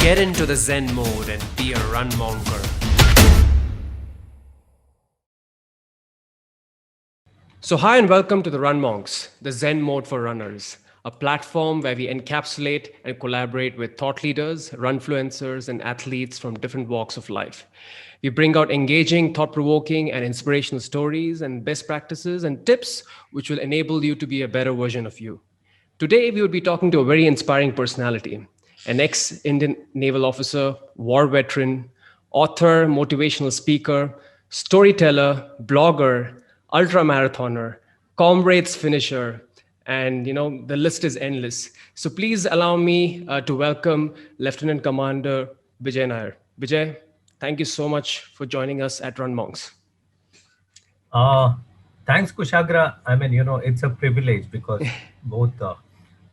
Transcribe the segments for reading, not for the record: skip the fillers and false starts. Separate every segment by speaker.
Speaker 1: Get into the Zen mode and be a run monker. So, hi and welcome to the Run Monks, the Zen mode for runners, a platform where we encapsulate and collaborate with thought leaders, runfluencers, and athletes from different walks of life. We bring out engaging, thought provoking, and inspirational stories and best practices and tips which will enable you to be a better version of you. Today, we would be talking to a very inspiring personality, an ex Indian naval officer, war veteran, author, motivational speaker, storyteller, blogger, ultra marathoner, comrades finisher, and the list is endless. So please allow me to welcome Lieutenant Commander Vijay Nair. Vijay, thank you so much for joining us at Run Monks.
Speaker 2: Uh, Thanks, Kushagra. I mean, it's a privilege because both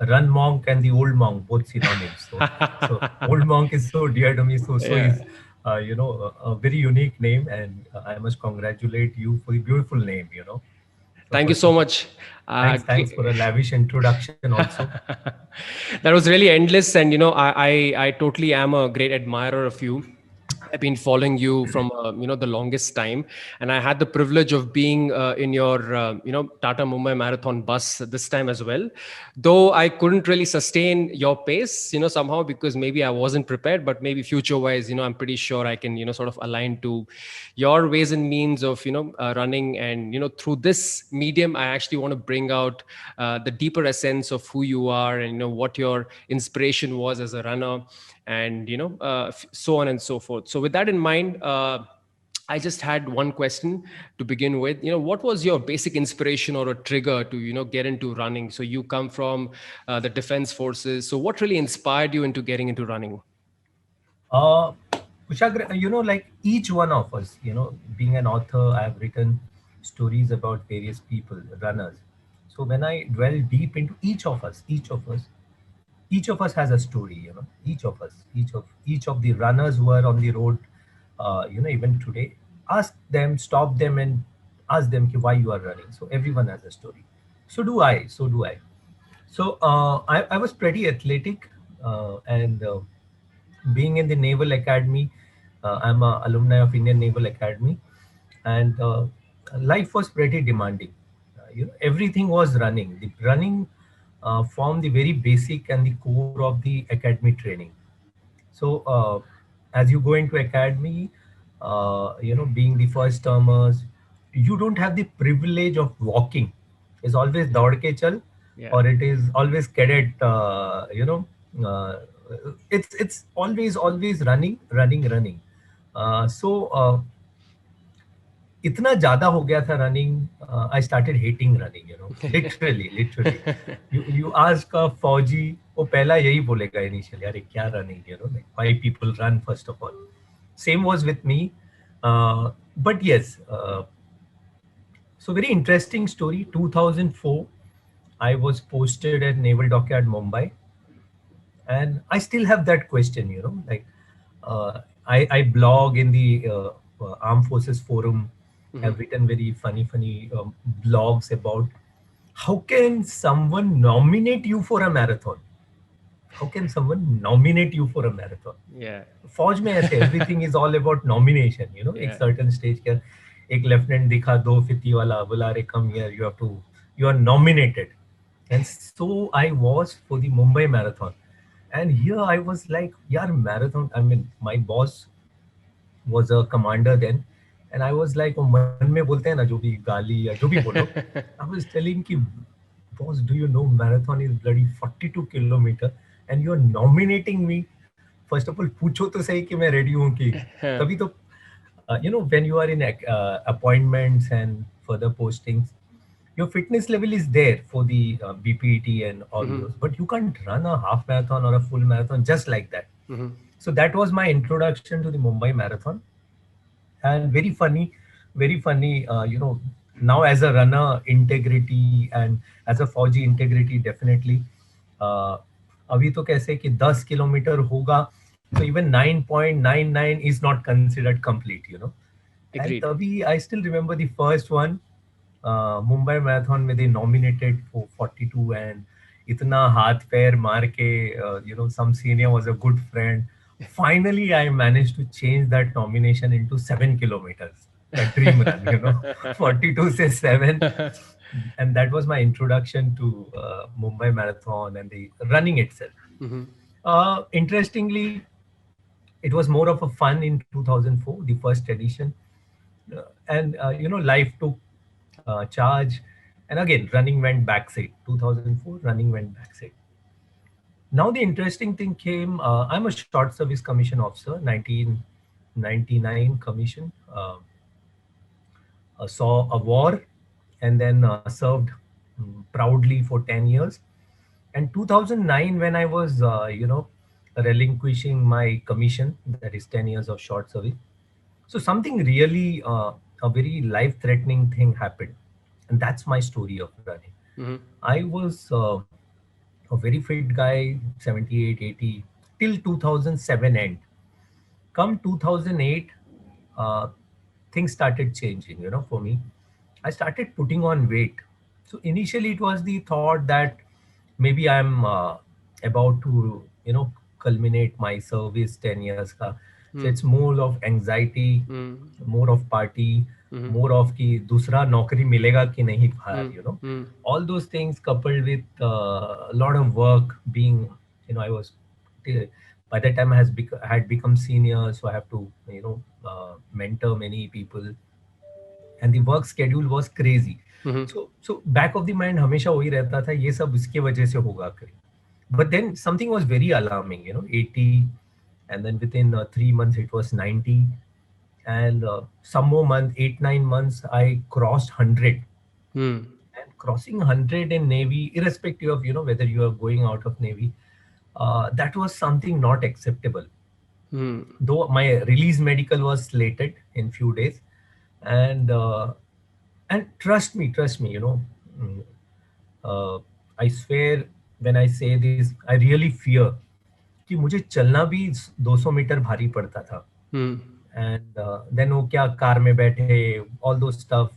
Speaker 2: Run Monk and the Old Monk, both synonyms. So Old Monk is so dear to me. So
Speaker 1: Yeah.
Speaker 2: is, a very unique name, and I must congratulate you for the beautiful name. So
Speaker 1: Thank you
Speaker 2: first
Speaker 1: so
Speaker 2: of all,
Speaker 1: much.
Speaker 2: thanks for a lavish introduction also.
Speaker 1: That was really endless, and I totally am a great admirer of you. I've been following you from the longest time, and I had the privilege of being in your Tata Mumbai Marathon bus this time as well. Though I couldn't really sustain your pace, somehow because maybe I wasn't prepared, but maybe future wise, I'm pretty sure I can sort of align to your ways and means of running, and through this medium, I actually want to bring out the deeper essence of who you are and what your inspiration was as a runner and so on and so forth. So with that in mind, I just had one question to begin with. What was your basic inspiration or a trigger to get into running? So you come from the defense forces, so what really inspired you into getting into running?
Speaker 2: Uh, Kushagra, like each one of us, being an author, I have written stories about various people, runners. So when I dwell deep into each of us has a story. Each of us, each of the runners who are on the road, even today, ask them, stop them, and ask them ki why you are running. So everyone has a story. So do I. So I was pretty athletic, and being in the Naval Academy, I'm a alumni of Indian Naval Academy, and life was pretty demanding. Everything was running. The running formed the very basic and the core of the academy training. So as you go into academy, being the first termers, you don't have the privilege of walking. It's always daud ke chal,
Speaker 1: Yeah.
Speaker 2: or it is always cadet. Uh, it's always running. So इतना ज्यादा हो गया था running. I started hating running, literally. You ask a फौजी, वो पहला यही बोलेगा इनिशियली, अरे क्या running, like why people run, first of all. Same was with me. But yes, so very interesting story. 2004, I was posted at Naval Dockyard, Mumbai, and I still have that question. Like I blog in the Armed Forces Forum.
Speaker 1: Mhm.
Speaker 2: Have written very funny blogs about how can someone nominate you for a marathon. How can someone nominate you for a marathon?
Speaker 1: Yeah.
Speaker 2: फौज में ऐसे everything is all about nomination. एक
Speaker 1: Yeah.
Speaker 2: Certain stage का एक lieutenant दिखा, दो fifty वाला बोला, अरे come here, you have to, you are nominated. And so I was for the Mumbai marathon, and here I was like, यार marathon, I mean my boss was a commander then, and I was like, वो मन में बोलते हैं ना जो भी गाली या जो भी बोलो, आई वाज टेलिंग कि boss, do you know marathon is bloody 42 kilometre and you are nominating me. First of all पूछो तो सही कि मैं रेडी हूँ कि, तभी तो, when you are in appointments and further postings, your fitness level is there for the BPET and all
Speaker 1: Mhm.
Speaker 2: those, but you can't run a half marathon or a full marathon just like that.
Speaker 1: Mhm.
Speaker 2: So that was my introduction to the Mumbai Marathon. And very funny, now as a runner, integrity, and as a Fauji, integrity, definitely. uh, अभी तो कैसे कि 10 kilometre होगा, so even 9.99 is not considered complete. And
Speaker 1: Agreed.
Speaker 2: तभी I still remember the first one, Mumbai Marathon, में they nominated for 42, and इतना हाथ पैर मार के, some senior was a good friend, Finally, I managed to change that nomination into 7 kilometers. That dream run, 42 say 7. And that was my introduction to Mumbai Marathon and the running itself.
Speaker 1: Mm-hmm.
Speaker 2: Interestingly, it was more of a fun in 2004, the first edition. And, life took charge. And again, running went backside. 2004, running went backside. Now the interesting thing came. I'm a short service commission officer, 1999 commission. Saw a war and then served proudly for 10 years. And 2009, when I was, relinquishing my commission, that is 10 years of short service. So something really, a very life-threatening thing happened. And that's my story of running.
Speaker 1: Mm-hmm.
Speaker 2: I was a very fit guy, 78, 80, till 2007 end. Come 2008, uh, things started changing, for me. I started putting on weight. So initially it was the thought that maybe I'm about to, culminate my service 10 years ka. So it's more of anxiety, more of party, more of ki दूसरा नौकरी मिलेगा कि नहीं बाहर, all those things coupled with a lot of work being, I was, by that time I had become senior, so I have to, mentor many people, and the work schedule was crazy. So back of the mind हमेशा वही रहता था, ये सब इसके वजह से होगा कहीं. But then something was very alarming, 80, and then within 3 months it was 90, and some more month, 8 9 months, I crossed 100. And crossing 100 in Navy, irrespective of whether you are going out of Navy, that was something not acceptable. Though my release medical was slated in few days, and trust me, mm, I swear, when I say this, I really fear कि मुझे चलना भी 200 metre भारी पड़ता था. And then वो क्या car में बैठे, all those stuff,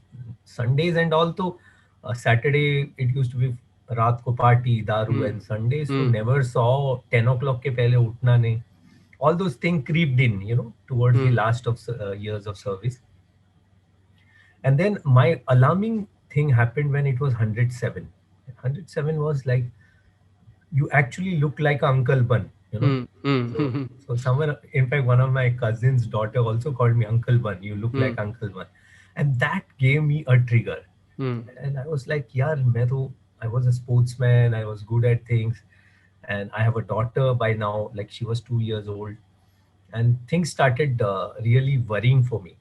Speaker 2: Sundays and all. तो Saturday it used to be रात को पार्टी, दारू, and Sundays so never saw 10 o'clock के पहले उठना नहीं. All those things creeped in, towards the last of years of service. And then my alarming thing happened when it was 107. 107 was like, you actually look like Uncle Bun, So someone, in fact, one of my cousin's daughter also called me Uncle Bun. You look like Uncle Bun. And that gave me a trigger. And I was like, yaar, I was a sportsman. I was good at things. And I have a daughter by now, like she was 2 years old. And things started really worrying for me.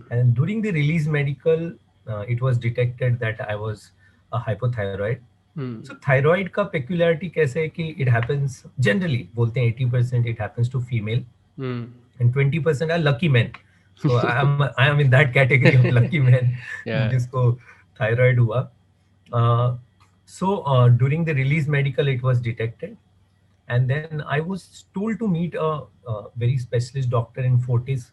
Speaker 2: And during the release medical, it was detected that I was a hypothyroid. So thyroid का peculiarity कैसे है कि it happens generally, बोलते हैं 80% it happens to female, and 20% are lucky men. So I am in that category of lucky men जिसको thyroid हुआ. So during the release medical it was detected, and then I was told to meet a very specialist doctor in Fortis,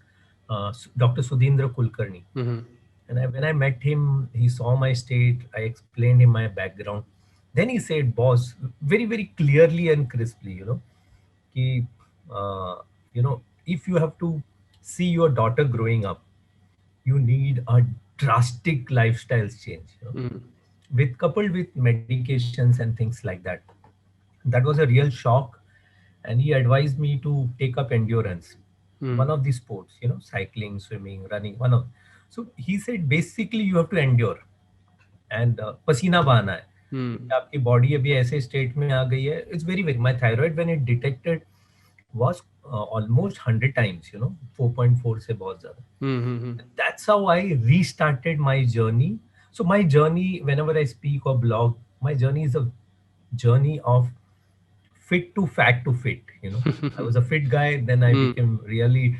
Speaker 2: Dr. Sudhindra Kulkarni. And when I met him, he saw my state. I explained him my background. Then he said, boss, very, very clearly and crisply, कि, if you have to see your daughter growing up, you need a drastic lifestyle change, coupled with medications and things like that. That was a real shock. And he advised me to take up endurance, one of the sports, cycling, swimming, running, So he said, basically, you have to endure. And pasina bahana hai. आपकी body अभी ऐसे state में आ गई है. It's very, very, my thyroid when it detected was almost 100 times, 4.4 से बहुत ज़्यादा. That's how I restarted my journey. So my journey, whenever I speak or blog, my journey is a journey of fit to fat to fit. I was a fit guy, then I became really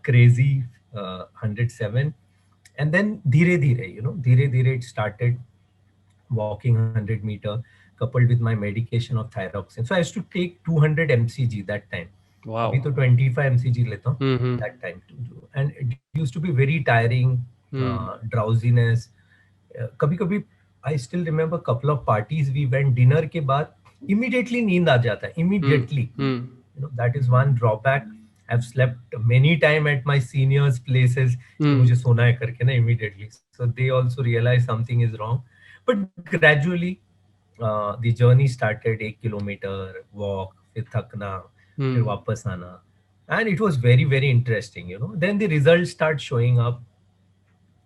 Speaker 2: crazy, 107, and then dhire it started walking 100 meter coupled with my medication of thyroxine. So I used to take 200 mcg that time.
Speaker 1: Wow.
Speaker 2: अभी तो 25 mcg लेता हूँ that time, and it used to be very tiring, drowsiness. कभी-कभी I still remember couple of parties we went, dinner के बाद immediately नींद आ जाता है, immediately. That is one drawback. I've slept many time at my seniors places कि मुझे सोना है करके ना immediately. So they also realize something is wrong. But gradually the journey started. 1 kilometer walk, फिर थकना, फिर वापस आना, and it was very very interesting. Then the results start showing up,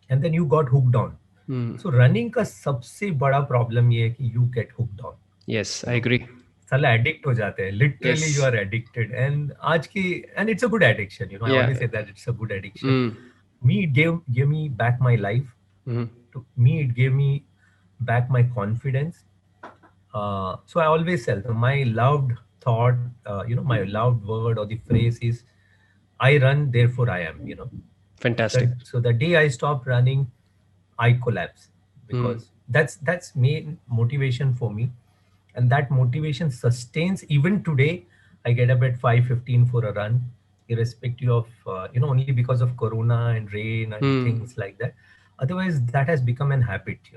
Speaker 2: and then you got hooked on. So running का सबसे बड़ा problem ये है कि you get hooked on.
Speaker 1: Yes, I agree.
Speaker 2: साला एडिक्ट हो जाते हैं, literally you
Speaker 1: Yes.
Speaker 2: Are addicted. And आज की, and it's a good addiction, I always
Speaker 1: Yeah.
Speaker 2: Say that it's a good addiction. Me it gave me back my life. To me it gave me back my confidence. So I always tell them, my loved thought, my loved word or the phrase is, I run therefore I am.
Speaker 1: Fantastic.
Speaker 2: So the day I stop running, I collapse, because that's main motivation for me, and that motivation sustains even today. I get up at 5:15 for a run, irrespective of only because of corona and rain and things like that. Otherwise, that has become an habit.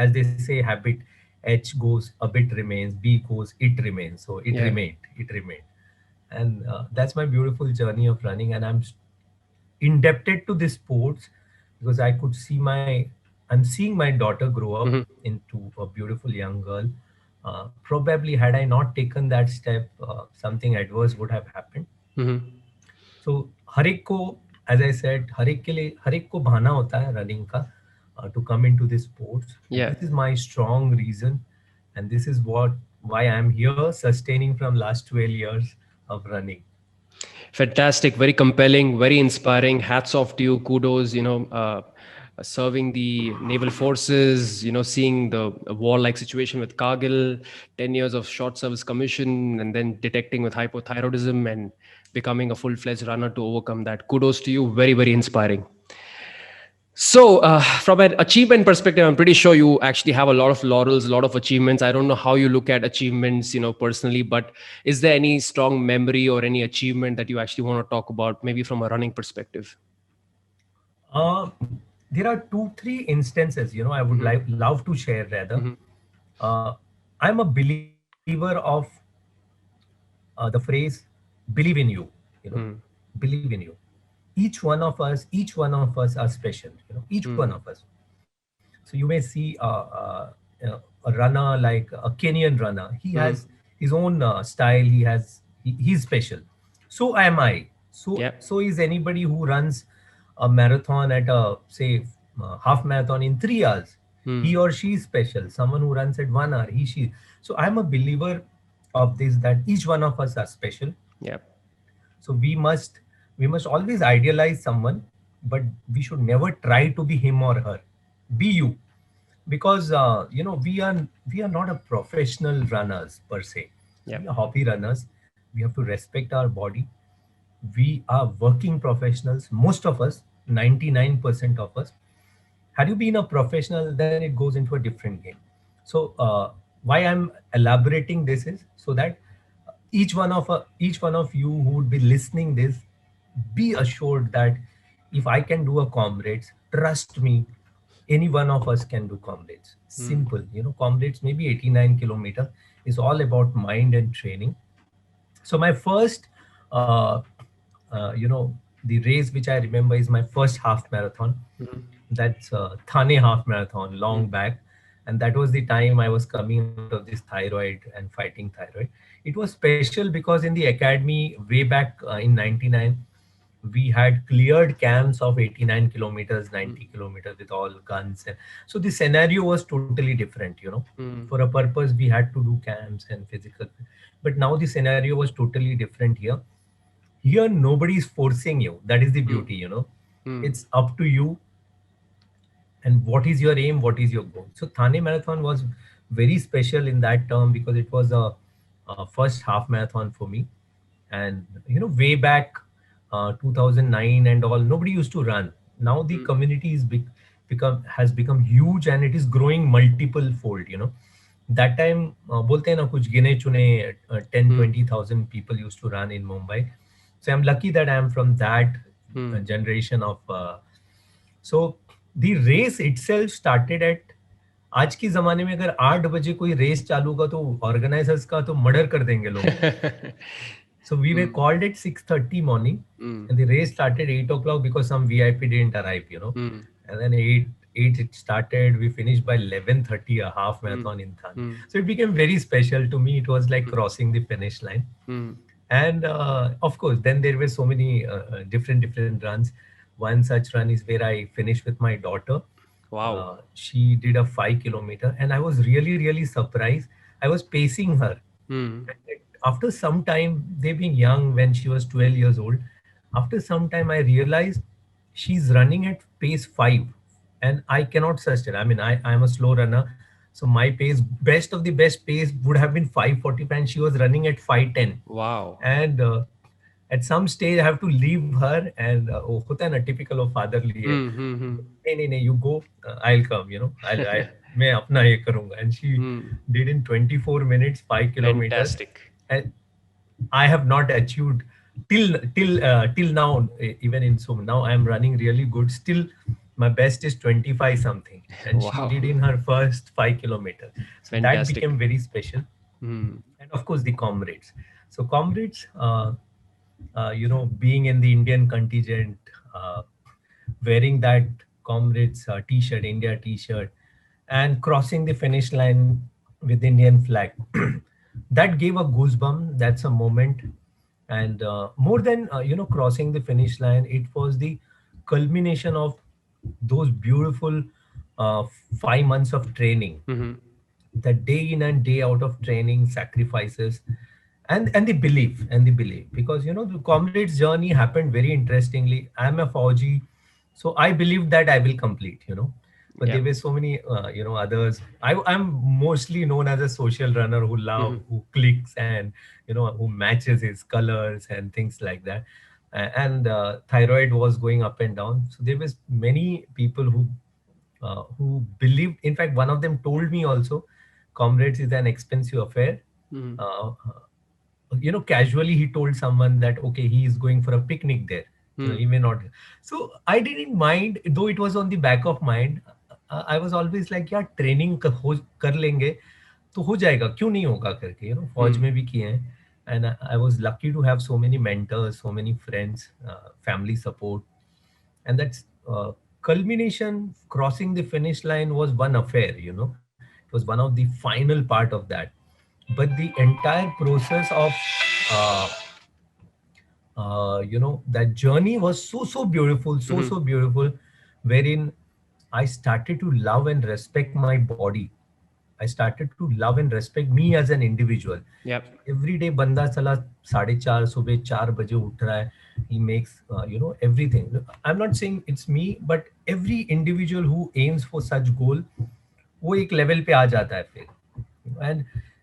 Speaker 2: As they say, habit, H goes, a bit remains, B goes, it remains. So it
Speaker 1: Yeah.
Speaker 2: remained, and that's my beautiful journey of running. And I'm indebted to this sports because I could see I'm seeing my daughter grow up into a beautiful young girl. Probably had I not taken that step, something adverse would have happened. So हर एक को, as I said, हर एक को बहाना होता है running का, to come into this sports. And
Speaker 1: Yeah.
Speaker 2: this is my strong reason, and this is why I'm here, sustaining from last 12 years of running.
Speaker 1: Fantastic, very compelling, very inspiring. Hats off to you. Kudos, serving the naval forces, seeing the war-like situation with Kargil, 10 years of short service commission, and then detecting with hypothyroidism and becoming a full-fledged runner to overcome that. Kudos to you. Very, very inspiring. So, from an achievement perspective, I'm pretty sure you actually have a lot of laurels, a lot of achievements. I don't know how you look at achievements, personally, but is there any strong memory or any achievement that you actually want to talk about, maybe from a running perspective?
Speaker 2: There are 2-3 instances, I would love to share rather. I'm a believer of the phrase "believe in you." Believe in you. Each one of us are special. Each one of us. So you may see a runner like a Kenyan runner. He has his own style. He's special. So am I. So is anybody who runs a marathon at a, say, half marathon in 3 hours. He or she is special. Someone who runs at 1 hour, she. So I'm a believer of this, that each one of us are special.
Speaker 1: Yeah.
Speaker 2: So we must always idealize someone, but we should never try to be him or her. Be you, because we are not a professional runners per se.
Speaker 1: Yeah.
Speaker 2: We are hobby runners. We have to respect our body. We are working professionals. Most of us, 99% of us. Had you been a professional, then it goes into a different game. So why I'm elaborating this is so that each one of you who would be listening this, be assured that if I can do a comrades, trust me, any one of us can do comrades. Simple. Comrades maybe 89 kilometer is all about mind and training. So my first the race which I remember is my first half marathon. That's Thane half marathon, long back. And that was the time I was coming out of this thyroid and fighting thyroid. It was special because in the academy way back in 99, we had cleared camps of 89 kilometers, 90 kilometers with all guns. And so the scenario was totally different. For a purpose, we had to do camps and physical. But now the scenario was totally different here. Here, nobody is forcing you. That is the beauty. It's up to you. And what is your aim? What is your goal? So Thane Marathon was very special in that term because it was a first half marathon for me. And way back 2009 and all, nobody used to run. Now the community has become huge, and it is growing multiple fold. That time बोलते हैं ना कुछ गिने चुने 10-20,000 people used to run in Mumbai. So I'm lucky that I'm from that generation of. So the race itself started at. आज की जमाने में अगर 8 बजे कोई रेस चालू का तो ऑर्गेनाइजर्स का तो मर्डर कर देंगे लोग. So we were
Speaker 1: Mm,
Speaker 2: called at 6:30 morning,
Speaker 1: mm,
Speaker 2: and the race started 8 o'clock because some VIP didn't arrive.
Speaker 1: mm,
Speaker 2: And then eight it started. We finished by 11:30 a half
Speaker 1: mm,
Speaker 2: marathon in Thane.
Speaker 1: mm,
Speaker 2: So it became very special to me. It was like
Speaker 1: mm,
Speaker 2: crossing the finish line.
Speaker 1: mm.
Speaker 2: And of course, then there were so many different runs. One such run is where I finished with my daughter.
Speaker 1: Wow.
Speaker 2: She did a 5 kilometer, and I was really surprised. I was pacing her.
Speaker 1: Mm.
Speaker 2: After some time, they being young when she was 12 years old, after some time I realized she's running at pace 5, and I cannot sustain. I mean, I'm a slow runner, so my pace, best of the best pace, would have been 5:40, and she was running at 5:10.
Speaker 1: Wow.
Speaker 2: And at some stage I have to leave her, and वो होता है ना typical of fatherly है,
Speaker 1: Mm, mm, mm.
Speaker 2: नहीं you go, I'll come, I मैं अपना ये करूंगा. And she
Speaker 1: Mm.
Speaker 2: did in 24 minutes 5 kilometers.
Speaker 1: Fantastic.
Speaker 2: And I have not achieved till now, even in so now I am running really good. Still, my best is 25 something, and she
Speaker 1: Wow.
Speaker 2: did in her first 5 kilometers. So that became
Speaker 1: Fantastic.
Speaker 2: very special.
Speaker 1: Mm.
Speaker 2: And of course, the comrades. So comrades, being in the Indian contingent, uh, wearing that comrades T-shirt, India T-shirt, and crossing the finish line with Indian flag. That gave a goosebump. That's a moment. And more than crossing the finish line, it was the culmination of those beautiful 5 months of training,
Speaker 1: Mm-hmm.
Speaker 2: the day in and day out of training, sacrifices, and the belief, because the comrades journey happened very interestingly. I'm a Fauji, so I believed that I will complete. But
Speaker 1: Yeah.
Speaker 2: there were so many others. I'm mostly known as a social runner
Speaker 1: Mm-hmm.
Speaker 2: who clicks, and who matches his colors and things like that. And thyroid was going up and down, so there was many people who believed. In fact, one of them told me also, comrades is an expensive affair.
Speaker 1: Mm-hmm.
Speaker 2: Casually he told someone that okay, he is going for a picnic there. He
Speaker 1: Mm.
Speaker 2: may not. So I didn't mind, though it was on the back of mind. I was always like, यार training कर लेंगे तो हो जाएगा, क्यों नहीं होगा करके, फौज
Speaker 1: Mm.
Speaker 2: में भी किए हैं. And I was lucky to have so many mentors, so many friends, family support. And that's culmination. Crossing the finish line was one affair. It was one of the final part of that. But the entire process of uh, that journey was so beautiful,
Speaker 1: Mm-hmm.
Speaker 2: so beautiful, wherein I started to love and respect my body. I started to love and respect me as an individual.
Speaker 1: Yep.
Speaker 2: Every day बंदा चला 4:30 सुबह 4 बजे उठ रहा है. He makes everything. I'm not saying it's me, but every individual who aims for such goal, वो एक level पे आ जाता है फिर.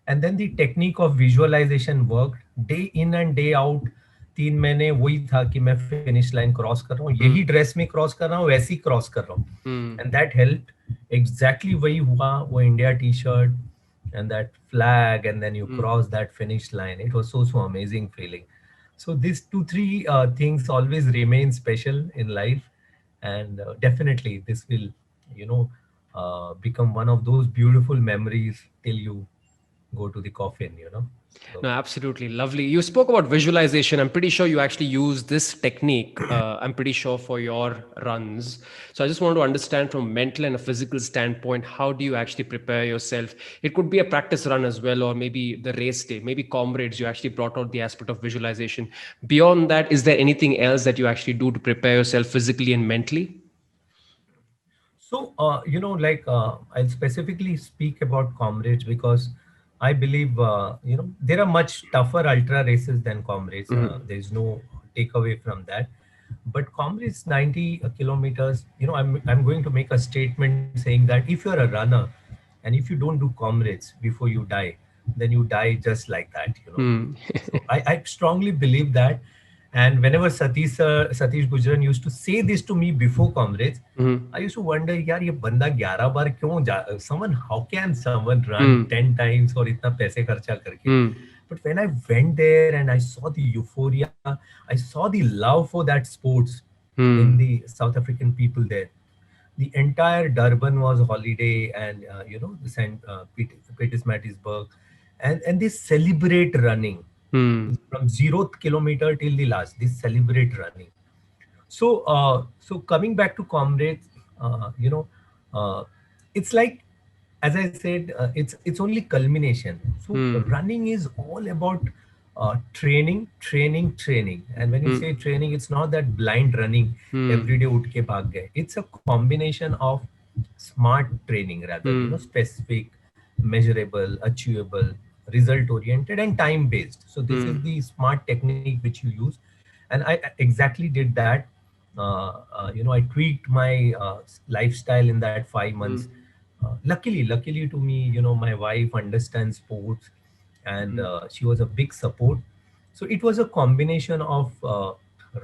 Speaker 2: And then the technique of visualization worked day in and day out. 3 महीने वही था कि मैं फिनिश लाइन क्रॉस कर रहा हूँ, यही
Speaker 1: Mm.
Speaker 2: ड्रेस में क्रॉस कर रहा हूँ, वैसे ही क्रॉस कर रहा हूँ.
Speaker 1: Mm.
Speaker 2: And that help. Exactly वही हुआ. वो India T shirt and that flag, and then you
Speaker 1: Mm.
Speaker 2: cross that finish line. It was so amazing feeling. So these two three things always remain special in life. And definitely this will become one of those beautiful memories till you go to the coffin. So
Speaker 1: No, absolutely lovely. You spoke about visualization. I'm pretty sure you actually use this technique. I'm pretty sure for your runs. So I just want to understand from a mental and a physical standpoint, how do you actually prepare yourself? It could be a practice run as well, or maybe the race day, maybe comrades. You actually brought out the aspect of visualization. Beyond that, is there anything else that you actually do to prepare yourself physically and mentally?
Speaker 2: like I'll specifically speak about comrades because I believe, there are much tougher ultra races than comrades.
Speaker 1: Mhm.
Speaker 2: There's no takeaway from that. But comrades 90 kilometers, I'm going to make a statement saying that if you're a runner and if you don't do comrades before you die, then you die just like that.
Speaker 1: Mm.
Speaker 2: So I strongly believe that. And whenever Satish Gujran used to say this to me before comrades,
Speaker 1: Mhm.
Speaker 2: I used to wonder, यार ये बंदा 11 बार क्यों someone, how can someone run
Speaker 1: Mm.
Speaker 2: 10 times और इतना पैसे खर्चा करके.
Speaker 1: Mm.
Speaker 2: But when I went there and I saw the euphoria, I saw the love for that sports in
Speaker 1: Mm.
Speaker 2: the South African people there. The entire Durban was holiday, and the St. Pietersburg, and they celebrate running.
Speaker 1: Hmm.
Speaker 2: from 0th kilometer till the last. They celebrate running. So coming back to comrades, uh, it's like, as I said, it's only culmination. So
Speaker 1: Hmm.
Speaker 2: running is all about training, training, training. And when you
Speaker 1: Hmm.
Speaker 2: say training, it's not that blind running
Speaker 1: Hmm.
Speaker 2: every day ut ke bhag gaye. It's a combination of smart training, rather,
Speaker 1: Hmm.
Speaker 2: specific, measurable, achievable, result oriented, and time based. So this is
Speaker 1: Hmm.
Speaker 2: the smart technique which you use, and I exactly did that. I tweaked my lifestyle in that 5 months.
Speaker 1: Hmm.
Speaker 2: Luckily to me, my wife understands sports, and
Speaker 1: Hmm.
Speaker 2: she was a big support. So it was a combination of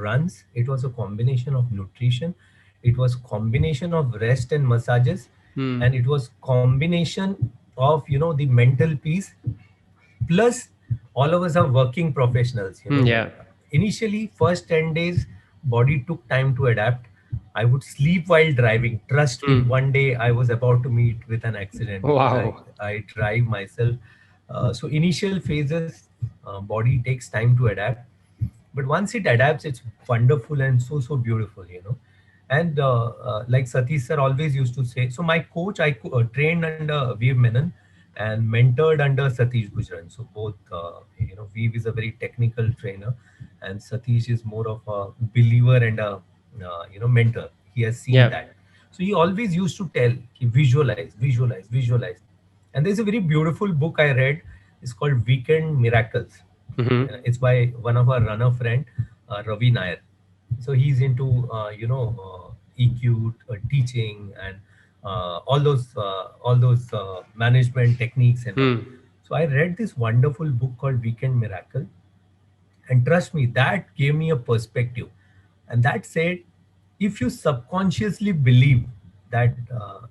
Speaker 2: runs, it was a combination of nutrition, it was combination of rest and massages,
Speaker 1: Hmm.
Speaker 2: and it was combination of the mental peace. Plus, all of us are working professionals,
Speaker 1: Hmm.
Speaker 2: like
Speaker 1: Yeah.
Speaker 2: initially first 10 days body took time to adapt. I would sleep while driving. Trust me,
Speaker 1: Hmm.
Speaker 2: one day I was about to meet with an accident because i
Speaker 1: Wow.
Speaker 2: i drive myself. So initial phases, body takes time to adapt, but once it adapts, it's wonderful and so beautiful, and like Satish sir always used to say, so my coach, I trained under Veer Menon and mentored under Satish Gujran. So both, Veer is a very technical trainer, and Satish is more of a believer and a mentor. He has seen
Speaker 1: Yeah.
Speaker 2: that. So he always used to tell, visualize, visualize, visualize. And there's a very beautiful book I read. It's called Weekend Miracles.
Speaker 1: Hmm.
Speaker 2: It's by one of our runner friend, Ravi Nair. So he's into EQ, teaching, and all those management techniques and all.
Speaker 1: Hmm.
Speaker 2: So I read this wonderful book called Weekend Miracle, and trust me, that gave me a perspective. And that said, if you subconsciously believe that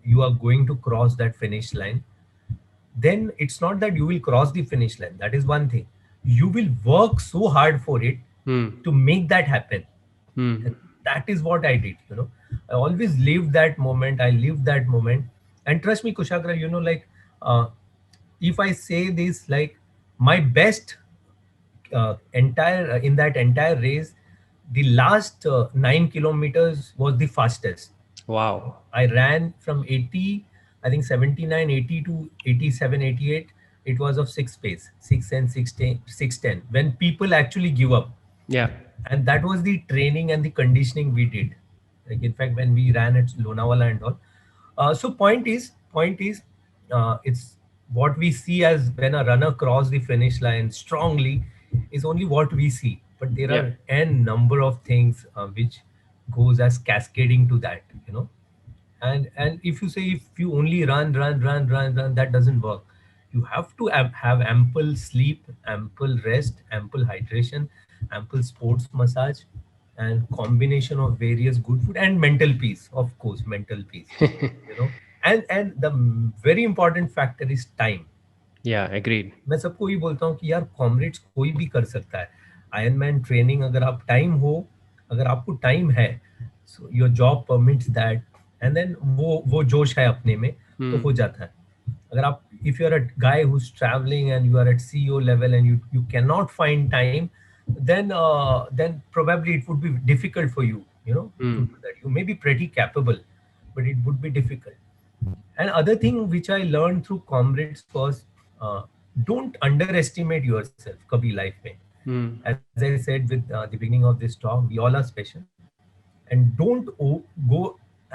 Speaker 2: you are going to cross that finish line, then it's not that you will cross the finish line. That is one thing. You will work so hard for it
Speaker 1: Hmm.
Speaker 2: to make that happen. And
Speaker 1: Hmm.
Speaker 2: that is what I did. I always lived that moment. I lived that moment. And trust me, Kushagra, like, if I say this, like, my best entire in that entire race, the last 9 kilometers was the fastest.
Speaker 1: Wow.
Speaker 2: I ran from 80, I think 79, 80 to 87, 88. It was of six pace, 6 and 16, 610. When people actually give up,
Speaker 1: Yeah.
Speaker 2: and that was the training and the conditioning we did. Like, in fact, when we ran at Lonavala and all. So it's what we see as when a runner cross the finish line strongly is only what we see, but there
Speaker 1: Yeah.
Speaker 2: are n number of things which goes as cascading to that. And if you say, if you only run, that doesn't work. You have to have ample sleep, ample rest, ample hydration, ample sports massage, and combination of various good food and mental peace, of course, mental peace. And the very important factor is time.
Speaker 1: Yeah. Agreed.
Speaker 2: मैं सबको ये बोलता हूँ कि यार, comrades कोई भी कर सकता है आयरन मैन ट्रेनिंग, अगर आप टाइम हो, अगर आपको टाइम है, so your job permits that, and then वो जोश है अपने में, तो
Speaker 1: Hmm.
Speaker 2: हो जाता है. अगर आप, if you're a guy who's traveling and you are at CEO level and you cannot find time, then probably it would be difficult for you, to
Speaker 1: Hmm.
Speaker 2: do that. You may be pretty capable, but it would be difficult. And other thing which I learned through comrades was, uh, don't underestimate yourself kabhi life mein.
Speaker 1: Hmm.
Speaker 2: As I said with the beginning of this talk, we all are special, and don't go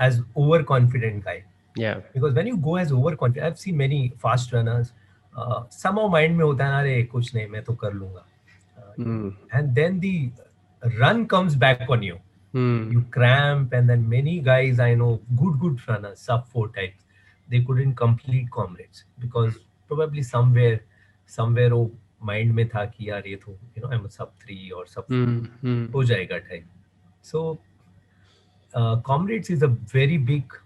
Speaker 2: as overconfident guy.
Speaker 1: Yeah.
Speaker 2: Because when you go as overconfident, I've seen many fast runners, somehow mind में होता है ना, अरे कुछ नहीं, मैं तो कर लूंगा.
Speaker 1: Hmm.
Speaker 2: And then the run comes back on you.
Speaker 1: Hmm.
Speaker 2: You cramp, and then many guys I know, good runners, sub 4 times, they couldn't complete comrades because probably somewhere वो mind में था कि यार ये तो, I'm a sub 3 or sub 4,
Speaker 1: Hmm. Hmm.
Speaker 2: हो जाएगा time. So comrades is a very big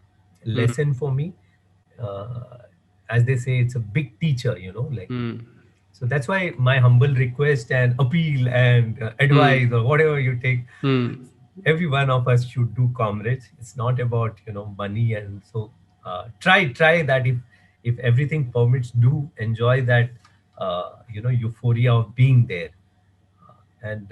Speaker 1: Hmm.
Speaker 2: lesson for me. uh, as they say, it's a big teacher, like.
Speaker 1: Hmm.
Speaker 2: So that's why my humble request and appeal and
Speaker 1: Hmm.
Speaker 2: advice, or whatever you take,
Speaker 1: Hmm.
Speaker 2: every one of us should do comrades. It's not about money, and so try that. If everything permits, do enjoy that euphoria of being there. and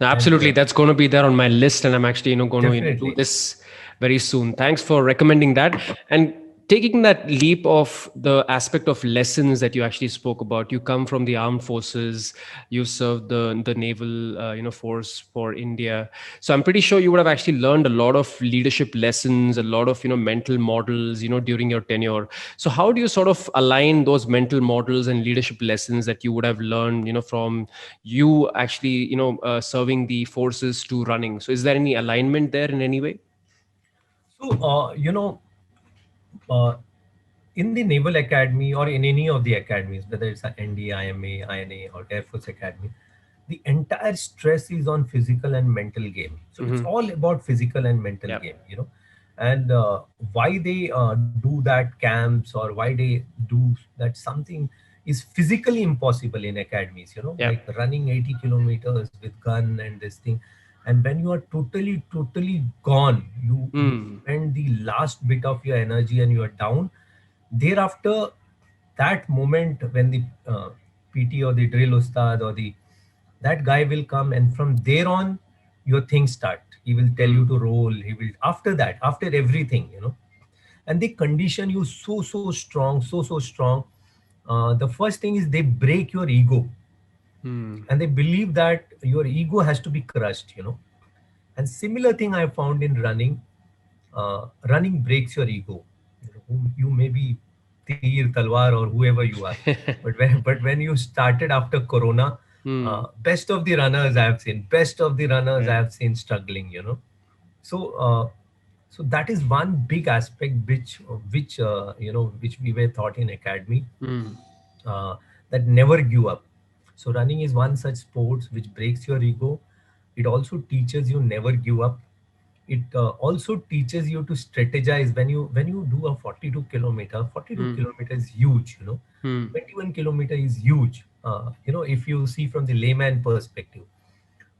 Speaker 1: Absolutely, that's going to be there on my list, and I'm actually going to do
Speaker 2: definitely.
Speaker 1: this very soon. Thanks for recommending that and taking that leap of the aspect of lessons that you actually spoke about. You come from the armed forces, you served the naval force for India, so I'm pretty sure you would have actually learned a lot of leadership lessons, a lot of mental models during your tenure. So how do you sort of align those mental models and leadership lessons that you would have learned from you actually serving the forces to running? So is there any alignment there in any way?
Speaker 2: So uh, in the Naval Academy or in any of the academies, whether it's a ND, IMA, INA, or Air Force Academy, the entire stress is on physical and mental game. So it's
Speaker 1: Hmm.
Speaker 2: all about physical and mental
Speaker 1: Yeah.
Speaker 2: game, and why they do that camps or why they do that something is physically impossible in academies,
Speaker 1: Yeah.
Speaker 2: like running 80 kilometers with gun and this thing. And when you are totally gone, you
Speaker 1: Mm.
Speaker 2: spend the last bit of your energy and you are down. Thereafter, that moment when the PT or the drill ustad or the that guy will come, and from there on your things start. He will tell you
Speaker 1: Mm.
Speaker 2: to roll. He will, after that, after everything, and they condition you so strong, so strong. The first thing is they break your ego,
Speaker 1: Mm.
Speaker 2: and they believe that your ego has to be crushed. And similar thing I found in running. Running breaks your ego. You may be Tir, Talwar, or whoever you are, but when you started after Corona,
Speaker 1: Mm.
Speaker 2: best of the runners I have seen, best of the runners I
Speaker 1: Yeah.
Speaker 2: have seen struggling. So that is one big aspect which we were taught in academy,
Speaker 1: Mm.
Speaker 2: uh, that never give up. So running is one such sports which breaks your ego. It also teaches you never give up. It also teaches you to strategize when you do a 42 kilometer. 42
Speaker 1: Mm.
Speaker 2: kilometer is huge.
Speaker 1: Mm.
Speaker 2: 21 kilometer is huge. If you see from the layman perspective.